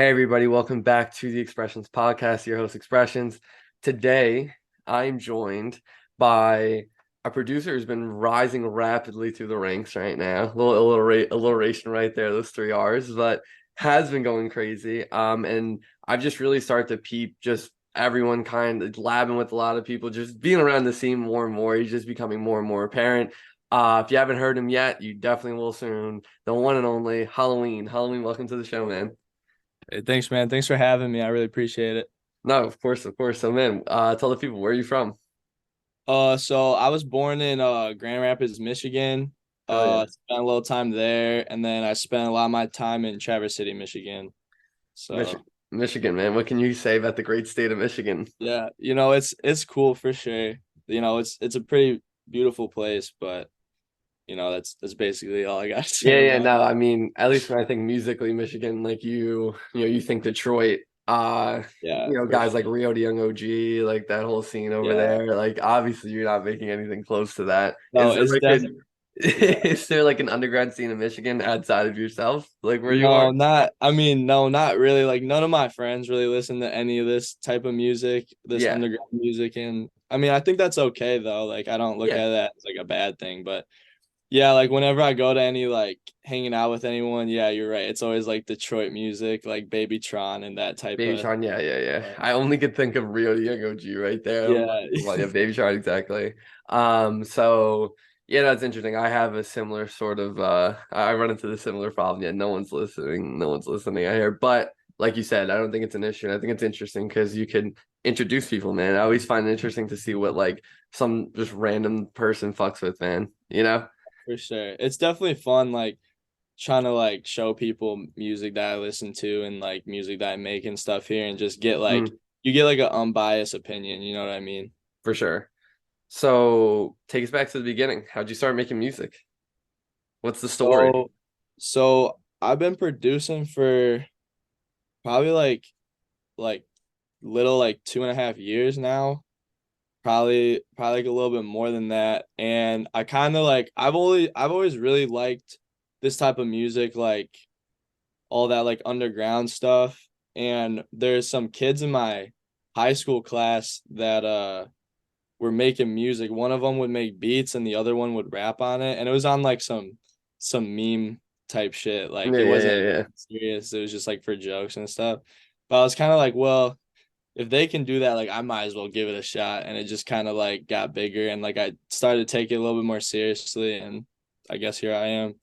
Hey everybody, welcome back to the Expressions podcast, your host Expressions. Today, I'm joined by a producer who's been rising rapidly through the ranks right now. A little alliteration right there, those three R's, but has been going crazy. And I've just really started to peep just everyone kind of labbing with a lot of people, just being around the scene more and more. He's just becoming more and more apparent. If you haven't heard him yet, you definitely will soon. The one and only Halloween. Halloween, welcome to the show, man. Hey, thanks, man. Thanks for having me. I really appreciate it. No, of course, of course. So, man, tell the people where are you from? So I was born in Grand Rapids, Michigan. Hell yeah, Spent a little time there, and then I spent a lot of my time in Traverse City, Michigan. Mich So Michigan, man. What can you say about the great state of Michigan? yeah, it's cool for sure. It's a pretty beautiful place, but that's basically all I got to Yeah, say yeah. about it. No, I mean, at least when I think musically, Michigan, like you think Detroit. Yeah, for Guys like sure. Rio de Young OG, like that whole scene over Yeah. there. Like, obviously, you're not making anything close to that. No, it's yeah. Is there like an underground scene in Michigan outside of yourself, like where you are? No, not really. Like none of my friends really listen to any of this type of music, this Yeah, underground music. And I mean, I think that's okay though. Like I don't look yeah. at that as like a bad thing. But yeah, like whenever I go to any like hanging out with anyone, yeah, you're right. It's always like Detroit music, like Babytron and that type Baby of Shark, yeah, yeah, yeah. uh, I only could think of Rio de Janeiro G right there. I don't know. yeah. Well, yeah, Baby Shark, exactly. So yeah, that's interesting. I have a similar sort of I run into the similar problem. Yeah, no one's listening. No one's listening, I hear. But like you said, I don't think it's an issue. I think it's interesting because you can introduce people, man. I always find it interesting to see what like some just random person fucks with, man. You know? For sure. It's definitely fun like trying to like show people music that I listen to and like music that I make and stuff here and just get like Mm, you get like an unbiased opinion, you know what I mean? for sure. So take us back to the beginning. How'd you start making music? What's the story? So so I've been producing for probably like little like 2.5 years now. Probably like a little bit more than that. And I kind of like I've always really liked this type of music, like all that like underground stuff. And there's some kids in my high school class that were making music. One of them would make beats and the other one would rap on it. And it was on like some meme type shit. Yeah, Like it yeah, wasn't yeah, yeah. serious. It was just like for jokes and stuff. But I was kind of like, well, if they can do that, like I might as well give it a shot. And it just kind of like got bigger and like I started to take it a little bit more seriously. And I guess here I am.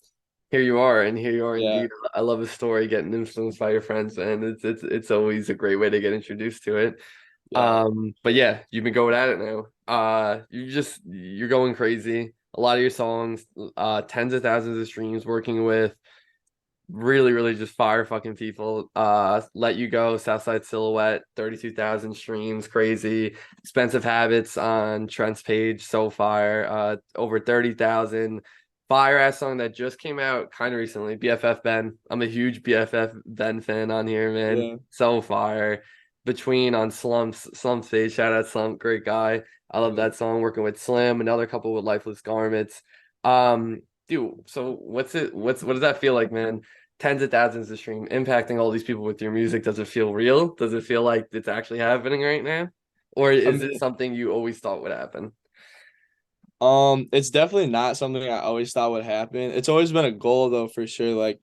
Here you are, and here you are Yeah. indeed. I love a story getting influenced by your friends, and it's always a great way to get introduced to it. Yeah. But yeah, you've been going at it now. You're going crazy. A lot of your songs, tens of thousands of streams, working with really, really just fire fucking people. Let You Go, Southside Silhouette, 32,000 streams, crazy. Expensive Habits on Trent's page, so fire. Over 30,000. Fire ass song that just came out kind of recently, BFF Ben. I'm a huge BFF Ben fan on here, man. Yeah. So fire. Between on Slump stage, shout out Slump, great guy. I love Yeah. that song. Working with Slim, another couple with Lifeless Garments. Um, Dude, so what does that feel like, man? Tens of thousands of stream impacting all these people with your music. Does it feel real? Does it feel like it's actually happening right now? Or I is it mean, something you always thought would happen? it's definitely not something I always thought would happen. It's always been a goal though, for sure. Like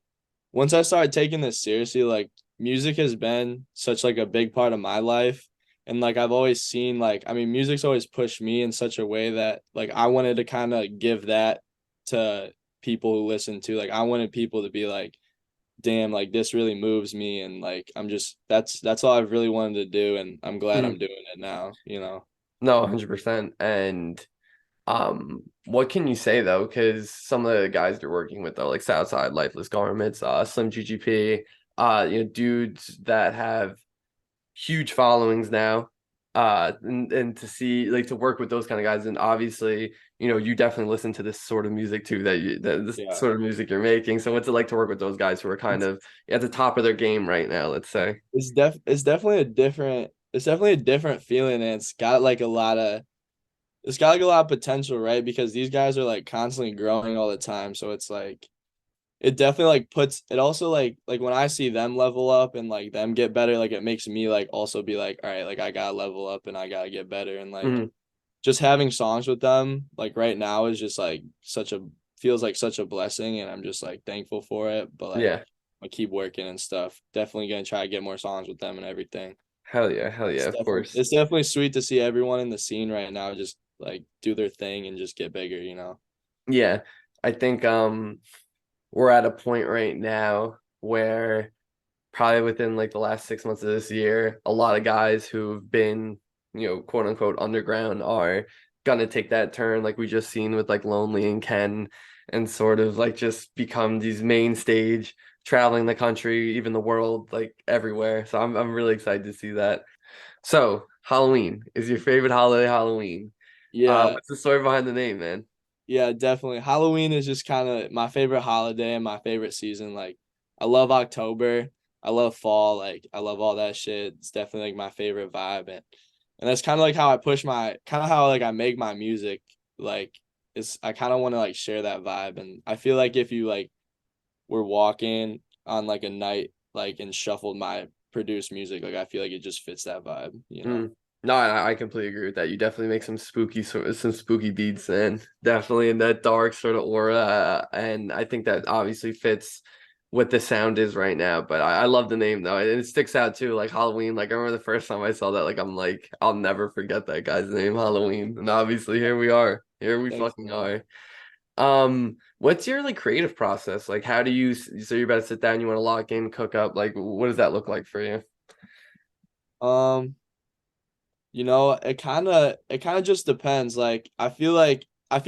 once I started taking this seriously, like music has been such like a big part of my life. And like I've always seen like I mean music's always pushed me in such a way that like I wanted to kind of give that to people who listen to like I wanted people to be like damn like this really moves me and like I'm just that's all I've really wanted to do and I'm glad Hmm. I'm doing it now, you know. No, 100%. And what can you say though? Because some of the guys you're working with though, like Southside, Lifeless Garments, Slim GGP, dudes that have huge followings now. And to see like to work with those kind of guys, and obviously, you definitely listen to this sort of music too, that this Yeah. sort of music you're making. So what's it like to work with those guys who are kind It's of at the top of their game right now, let's say? it's definitely a different feeling and it's got like a lot of potential, right? Because these guys are like constantly growing all the time. So it's like it definitely like puts it also like when I see them level up and like them get better, like it makes me like also be like, all right, like I gotta level up and I gotta get better. And like Hmm. just having songs with them like right now is just like such a feels like such a blessing, and I'm just like thankful for it. But like Yeah. I keep working and stuff. Definitely gonna try to get more songs with them and everything. Hell yeah, It's of definitely course. it's definitely sweet to see everyone in the scene right now just like do their thing and just get bigger, you know. Yeah. I think we're at a point right now where probably within like the last 6 months of this year, a lot of guys who've been, quote unquote underground are gonna take that turn, like we just seen with like Lonely and Ken, and sort of like just become these main stage, traveling the country, even the world, like everywhere. So I'm really excited to see that. So Halloween is your favorite holiday, Halloween. Yeah, What's the story behind the name, man? yeah, definitely. Halloween is just kind of my favorite holiday and my favorite season. Like, I love October. I love fall. Like, I love all that shit. It's definitely like my favorite vibe, and that's kind of like how I push my kind of how like I make my music. Like, it's I kind of want to like share that vibe, and I feel like if you like were walking on like a night like and shuffled my produced music, like I feel like it just fits that vibe, you know. Mm. No, I completely agree with that. You definitely make some spooky beats, and definitely in that dark sort of aura. And I think that obviously fits what the sound is right now. But I love the name though, and it sticks out too. Like Halloween. Like I remember the first time I saw that. Like I'm like, I'll never forget that guy's name, Halloween. And obviously here we are. Here we Thanks, fucking man. are. What's your like creative process? Like how do you? So you're about to sit down. You want to lock in, cook up. Like what does that look like for you? Um, it kind of just depends. Like I feel like I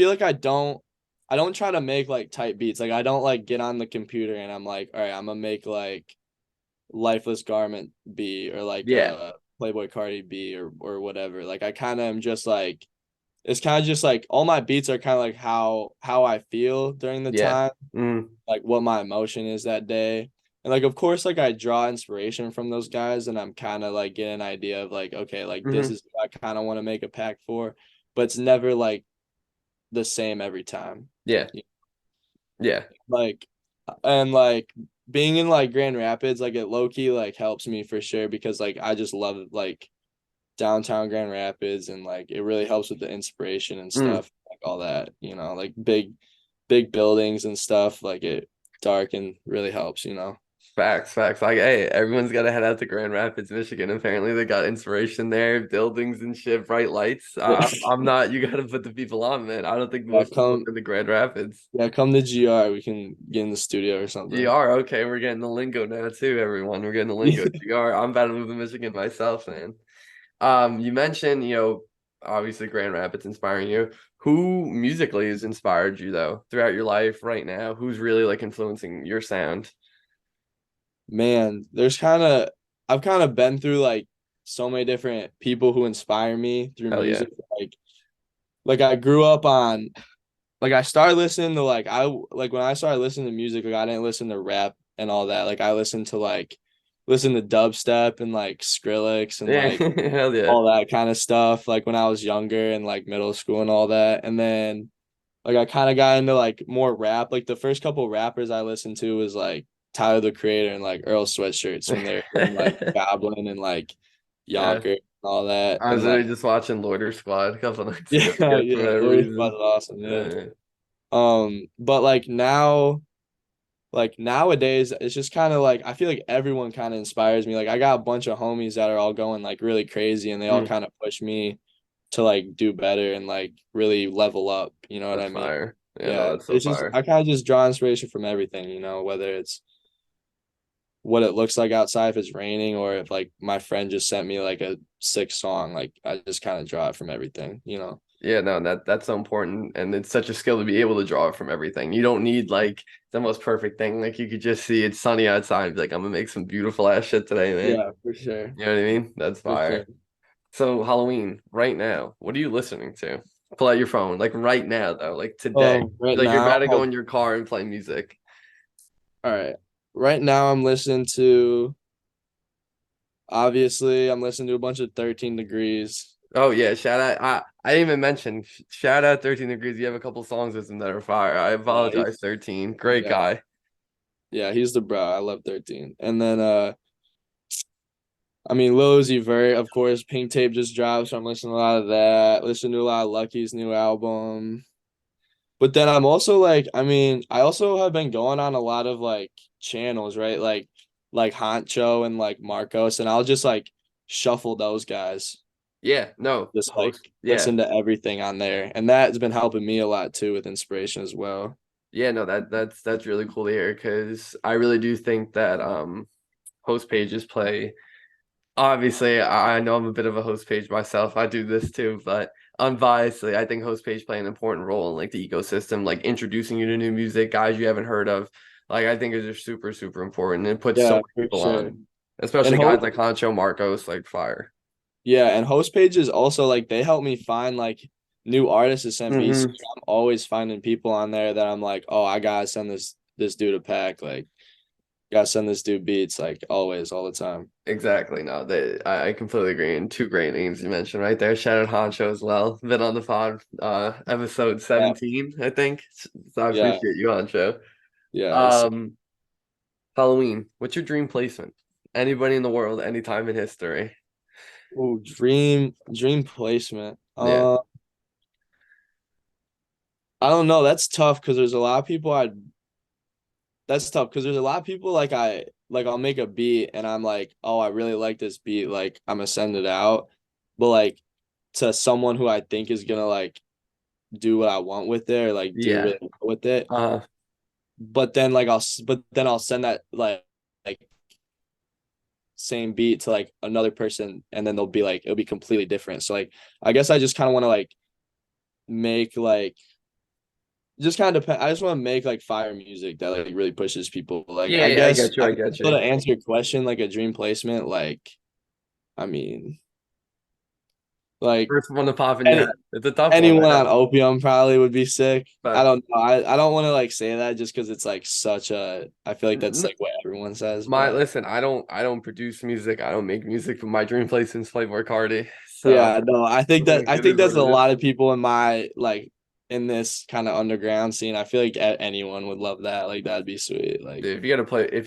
don't try to make like tight beats. Like I don't like get on the computer and I'm like, all right, I'm gonna make like Lifeless Garment B or like Yeah. Playboy Cardi B or whatever. Like I kind of am just like it's kind of just like all my beats are kind of like how I feel during the Yeah. time, Mm, like what my emotion is that day. And like of course like I draw inspiration from those guys and I'm kind of like get an idea of like okay, like this hmm. is what I kind of want to make a pack for, but it's never like the same every time. Yeah. Yeah. Like and like being in like Grand Rapids, like it low key like helps me for sure because like I just love like downtown Grand Rapids and like it really helps with the inspiration and Mm. stuff, like all that, like big buildings and stuff, like it dark and really helps. Facts, facts. Like, hey, everyone's got to head out to Grand Rapids, Michigan. Apparently, they got inspiration there, buildings and shit, bright lights. Yeah. I'm not. You got to put the people on, man. I don't think Yeah, most people have been to Grand Rapids. come to GR. We can get in the studio or something. GR, okay, we're getting the lingo now too, everyone. We're getting the lingo. Yeah. GR. I'm about to move to Michigan myself, man. You mentioned, obviously Grand Rapids inspiring you. Who musically has inspired you though throughout your life right now? Who's really like influencing your sound? Man, I've kind of been through like so many different people who inspire me through Hell yeah. music. Like I grew up on like I started listening to like when I started listening to music, like I didn't listen to rap and all that. Like I listened to listen to dubstep and like Skrillex and Yeah, like hell yeah. all that kind of stuff, like when I was younger and like middle school and all that. And then like I kind of got into like more rap. Like the first couple rappers I listened to was like Tyler the Creator and like Earl Sweatshirts when they're in like Goblin and like Yeah. Yonker and all that. I was And like literally just watching Loiter Squad a couple nights ago yeah, again for yeah, that Louis was reason. awesome. Yeah. Uh, But like nowadays, it's just kind of like I feel like everyone kind of inspires me. Like I got a bunch of homies that are all going like really crazy, and they all mm, kind of push me to like do better and like really level up. You know what that's I mean? fire. Yeah, no, Yeah, that's so it's just fire. I kind of just draw inspiration from everything. Whether it's what it looks like outside if it's raining, or if like my friend just sent me like a sick song. Like I just kind of draw it from everything. Yeah, no, that's so important, and it's such a skill to be able to draw from everything. You don't need like the most perfect thing. Like you could just see it's sunny outside, and be like, I'm gonna make some beautiful ass shit today, man. Yeah, for sure, You know what I mean? That's for sure. fire. So Halloween, right now, what are you listening to? Pull out your phone, like right now though, like today. Right Like you're now, about to go in your car and play music. all right. Right now, I'm listening to obviously I'm listening to a bunch of 13 Degrees. Oh yeah, shout out. I didn't even mention shout out 13 Degrees. You have a couple songs with him that are fire. I Yeah, apologize, 13. Great yeah, guy. Yeah, he's the bro. I love 13. And then I mean Lil Uzi Vert, of course, Pink Tape just dropped, so I'm listening to a lot of that. Listen to a lot of Lucky's new album. But then I'm also like, I mean, I also have been going on a lot of like channels, right? Like Honcho and like Marcos, and I'll just like shuffle those guys. Yeah, no, Just like host. Yeah. listen to everything on there. And that's been helping me a lot too with inspiration as well. Yeah, no, that's really cool to hear because I really do think that host pages play. Obviously, I know I'm a bit of a host page myself. I do this too, but unbiasedly, I think host page play an important role in like the ecosystem, like introducing you to new music, guys you haven't heard of. Like I think is just super, super important. It puts so Yeah, many for people sure. on, And especially guys host like Honcho, Marcos, like fire. Yeah, and host pages also like they help me find like new artists to send beats to. Hmm. I'm always finding people on there that I'm like, oh, I gotta send this dude a pack. Like, gotta send this dude beats, like always, all the time. Exactly. No, I completely agree. And two great names you mentioned right there. Shout out Honcho as well. Been on the pod, episode Yeah, 17, I think. So I yeah, appreciate you, Honcho. yeah. Um, Halloween, what's your dream placement? Anybody in the world, anytime in history. Dream placement. Yeah. I don't know. That's tough because there's a lot of people I that's tough because there's a lot of people like I'll make a beat and I'm like, oh, I really like this beat, like I'm gonna send it out. But like to someone who I think is gonna like do what I want with it or like do Yeah. really well with it. Uh, But then I'll send that like same beat to like another person and then they'll be like it'll be completely different. So like I guess I just kind of want to like make like just kind of depend. I just want to make like fire music that like really pushes people. Like yeah, I yeah, I guess get you. I I guess get so to you. answer your question, like a dream placement, I mean, like First one to pop in your head. any It's a tough one. I anyone on know. opium probably would be sick. I But don't know. I don't want to like say that just because it's like such a. I feel like that's like what everyone says, my but listen, I don't produce music. I don't make music, but my dream placement's Playboy Cardi. So yeah, no, I it think is what that's a it is. lot of people in my like in this kind of underground scene. I feel like anyone would love that. Like that'd be sweet. Like Dude, if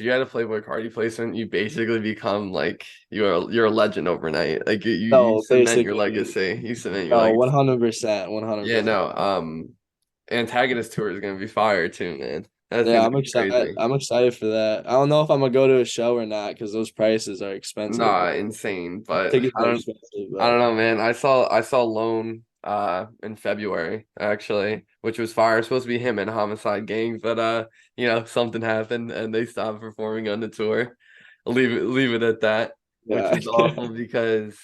you had a Playboy Cardi placement, you basically become like you're a legend overnight. Like you no, cement your basically legacy. You cement your no, legacy. 100%, one hundred Yeah, percent. no. Antagonist tour is gonna be fire too, man. That's Yeah, gonna be crazy. I'm excited for that. I don't know if I'm gonna go to a show or not because those prices are expensive. Nah, insane. But Tickets are expensive, I but don't know, man. I saw Lone in February actually, which was fire. It was supposed to be him and Homicide Gang, but something happened and they stopped performing on the tour. Leave it at that, which yeah. is awful because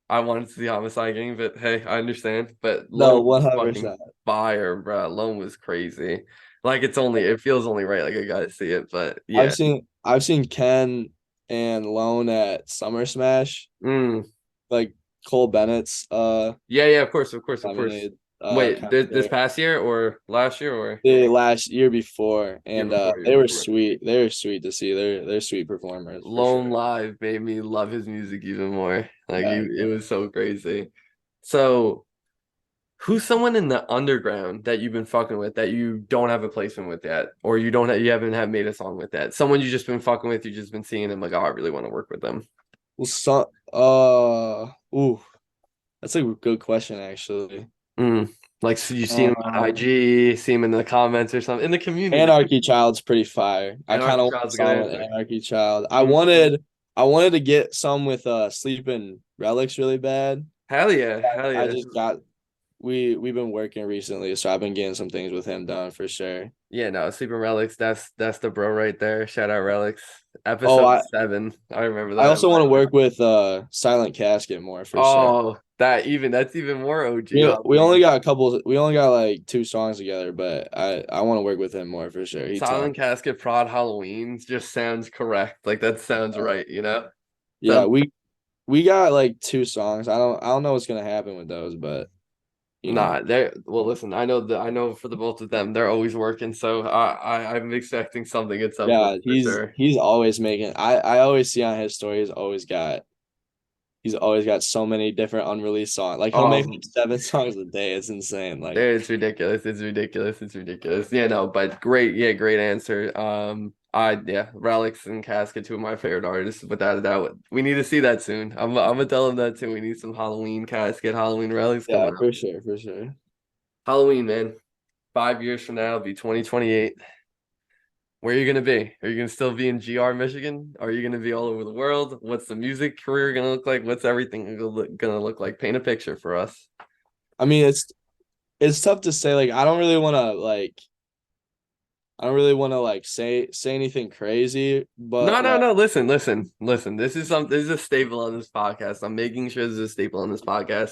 I wanted to see Homicide Gang, but hey, I understand. But No, Lone was fucking 100%. fire, bro. Lone was crazy. Like it feels only right. Like I gotta see it, but yeah. I've seen Ken and Lone at Summer Smash, Mm. like Cole Bennett's Yeah, yeah, of course, of course, of course. Lemonade Wait, this concert past year or last year or the last year before, year and before, year they were before? sweet. They were sweet to see. They're sweet performers for sure. Lone Live made me love his music even more. Like Yeah, it was so crazy. So, who's someone in the underground that you've been fucking with that you don't have a placement with yet, or you haven't have made a song with that? Someone you just been fucking with, you just been seeing them like, oh, I really want to work with them. well, ooh, that's a good question actually. Mm. Like so you see him on Um, IG, see him in the comments or something in the community. Anarchy Child's pretty fire. I kind Anarchy of want a Child's a good song with answer. Anarchy Child. Mm. I wanted to get some with Sleeping Relics really bad. Hell yeah, hell I yeah. just got we've been working recently, so I've been getting some things with him done for sure. Yeah, no, Sleeping Relics, that's the bro right there. Shout out Relics. Oh, Episode 7. I remember I that. also want to work with Silent Casket more for sure. Oh, that's even more OG We Halloween. only got like two songs together, but I want to work with him more for sure. He Silent talked. Casket Prod Halloween just sounds correct. Like that sounds right, you know? Yeah, So we got like two songs. I don't know what's gonna happen with those, but you know. nah, they're well listen, I know for the both of them, they're always working, so I'm expecting something at some point Yeah, for sure. he's always making. I always see on his stories always got he's always got so many different unreleased songs. Like he'll make like Oh, 7 songs a day. It's insane. Like it's ridiculous. It's ridiculous. It's ridiculous. Yeah, no, but great. Yeah, great answer. Yeah, Relics and Casket, two of my favorite artists, without a doubt. We need to see that soon. I'm gonna tell him that too. We need some Halloween Casket, Halloween Relics yeah, coming up. for sure, for sure. Halloween, man. 5 years from now, it'll be 2028. Where are you gonna be? Are you gonna still be in GR, Michigan? Are you gonna be all over the world? What's the music career gonna look like? What's everything gonna look like? Paint a picture for us. I mean, it's tough to say. Like I don't really want to like say anything crazy, No, but no, like no. Listen, listen, listen. This is a staple on this podcast. I'm making sure this is a staple on this podcast.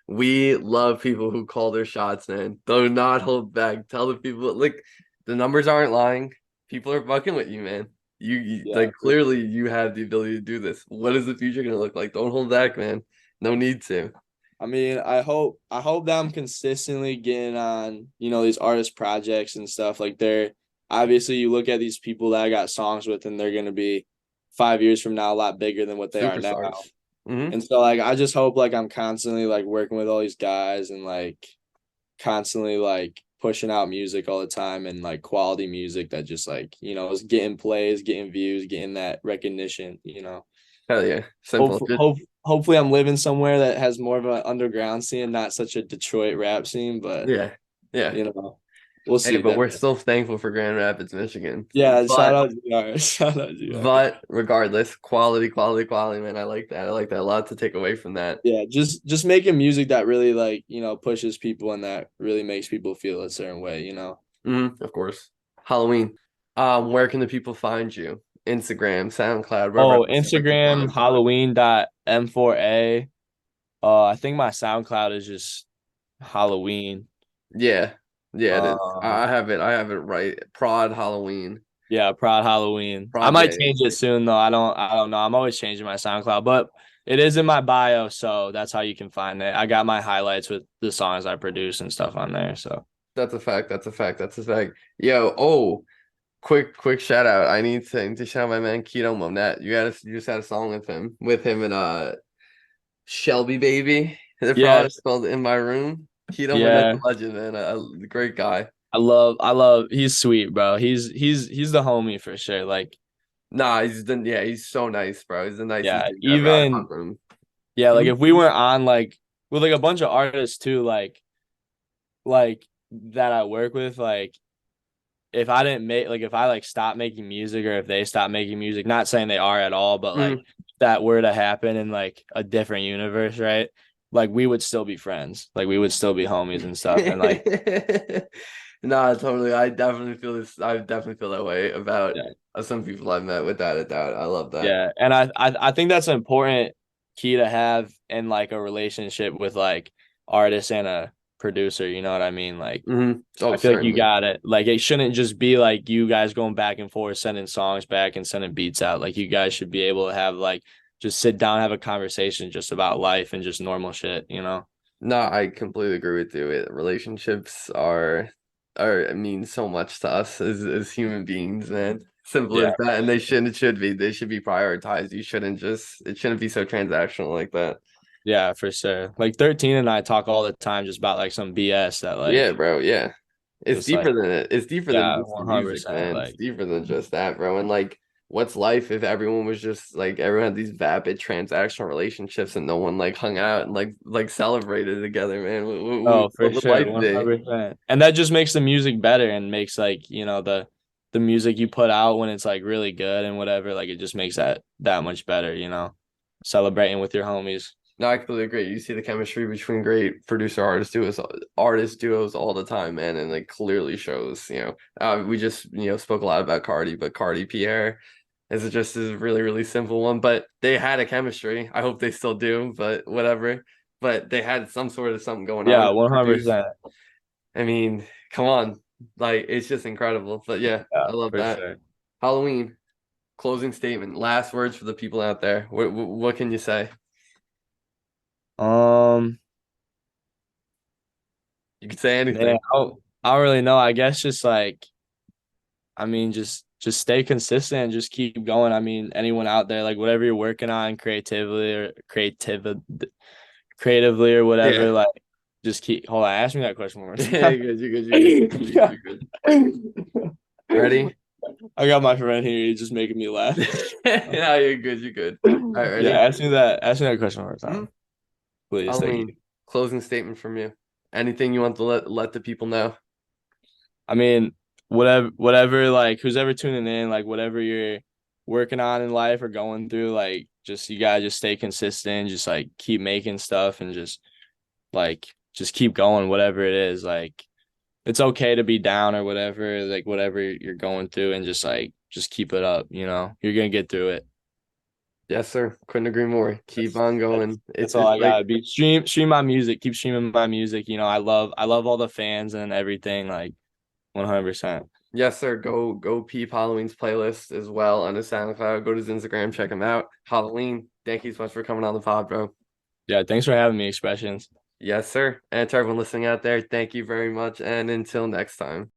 We love people who call their shots, man. Do not hold back. Tell the people, like, the numbers aren't lying. People are fucking with you, man. yeah, Like, clearly you have the ability to do this. What is the future gonna look like? Don't hold back, man. No need to. I mean, I hope that I'm consistently getting on, these artist projects and stuff. Like they're obviously you look at these people that I got songs with and they're gonna be 5 years from now a lot bigger than what they are now. Superstars. Hmm. And so like I just hope like I'm constantly like working with all these guys and like constantly like pushing out music all the time and like quality music that just like, is getting plays, getting views, getting that recognition. Hell yeah. Simple. Just, Hopefully I'm living somewhere that has more of an underground scene, not such a Detroit rap scene, but yeah. Yeah. you know, we'll Hey, see but that. we're still thankful for Grand Rapids, Michigan. Yeah, shout But out GR. Shout out GR. But regardless, quality, quality, quality, man. I like that. I like that. A lot to take away from that. Yeah, just making music that really like, pushes people and that really makes people feel a certain way. Of course. Halloween. Where can the people find you? Instagram, SoundCloud, wherever Oh, else they like to Instagram, find. Halloween.m4a. I think my SoundCloud is just Halloween. Yeah. Yeah, it is. Um, I have it. I have it right. Prod Halloween. Yeah, Proud Halloween. I Prod, yeah, might yeah. change it soon though. I don't know. I'm always changing my SoundCloud, but it is in my bio, so that's how you can find it. I got my highlights with the songs I produce and stuff on there. So That's a fact. That's a fact. That's a fact. Yo, quick shout out. I need to shout out my man Keto Monet. You just had a song with him and Shelby Baby. The yeah, project called In My Room. Keto Monet's yeah. a legend, man. A great guy. I love he's sweet, bro. He's the homie for sure. Like, Nah, he's so nice, bro. He's the nicest yeah, dude ever out of even punk room. yeah, like Mhm. if we went on like with like a bunch of artists too, like that I work with, like if I didn't make like if I like stopped making music or if they stopped making music, not saying they are at all, but like Mhm. if that were to happen in like a different universe, right? Like we would still be friends. Like we would still be homies and stuff. And like, Nah, totally. I definitely feel this. I definitely feel that way about yeah, some people I've met without a doubt. I love that. yeah. And I think that's an important key to have in like a relationship with like artists and a producer, you know what I mean? Like Oh, I feel like you certainly. got it. Like it shouldn't just be like you guys going back and forth, sending songs back and sending beats out. Like you guys should be able to have like just sit down, have a conversation just about life and just normal shit. No, I completely agree with you. Relationships are mean so much to us as human beings, man. Simple as Yeah. that. And they should be prioritized. It shouldn't be so transactional like that. Yeah, for sure. Like 13 and I talk all the time just about like some BS that Yeah, like bro. Yeah. It's just like deeper than it. It's deeper than yeah, just the music, 100%. man. It's Like deeper than just that, bro. And like, what's life if everyone was just like everyone had these vapid transactional relationships and no one like hung out and like celebrated together, man? oh, for What would sure, life be? 100%. And that just makes the music better and makes like, the music you put out when it's like really good and whatever, like it just makes that much better. Celebrating with your homies. No, I completely agree. You see the chemistry between great producer artist duos all the time, man, and it clearly shows. We just spoke a lot about Cardi, but Cardi Pierre is a really really simple one. But they had a chemistry. I hope they still do, but whatever. But they had some sort of something going on. Yeah, They produced. 100%. I mean, come on, like it's just incredible. But yeah, Yeah, I love for that. sure. Halloween closing statement. Last words for the people out there. What can you say? Um, You could say man, anything. I don't really know. I guess just like I mean, just just stay consistent and just keep going. I mean, anyone out there, like whatever you're working on creatively or Yeah. whatever, like just keep hold on, ask me that question one more Yeah, time. you're good, you're good, you're good. You're good, you're good. Ready? I got my friend here, he's just making me laugh. No, you're good, you're good. All right, Yeah, ready? ask me that question one more Hmm? time. Please, thank you. Halloween, closing statement from you. Anything you want to let the people know? I mean, whatever, like who's ever tuning in, like whatever you're working on in life or going through, like just you gotta just stay consistent, just like keep making stuff and just keep going, whatever it is. Like it's okay to be down or whatever, like whatever you're going through and just keep it up, You're gonna get through it. Yes, sir. Couldn't agree more. Keep on That's going. that's It's all it's I like gotta be. Stream my music, keep streaming my music. I love all the fans and everything, like 100%. yes, sir. Go peep Halloween's playlist as well on his SoundCloud. Go to his Instagram, check him out. Halloween, thank you so much for coming on the pod, bro. Yeah, thanks for having me, Expressions. Yes, sir. And to everyone listening out there, thank you very much. And until next time.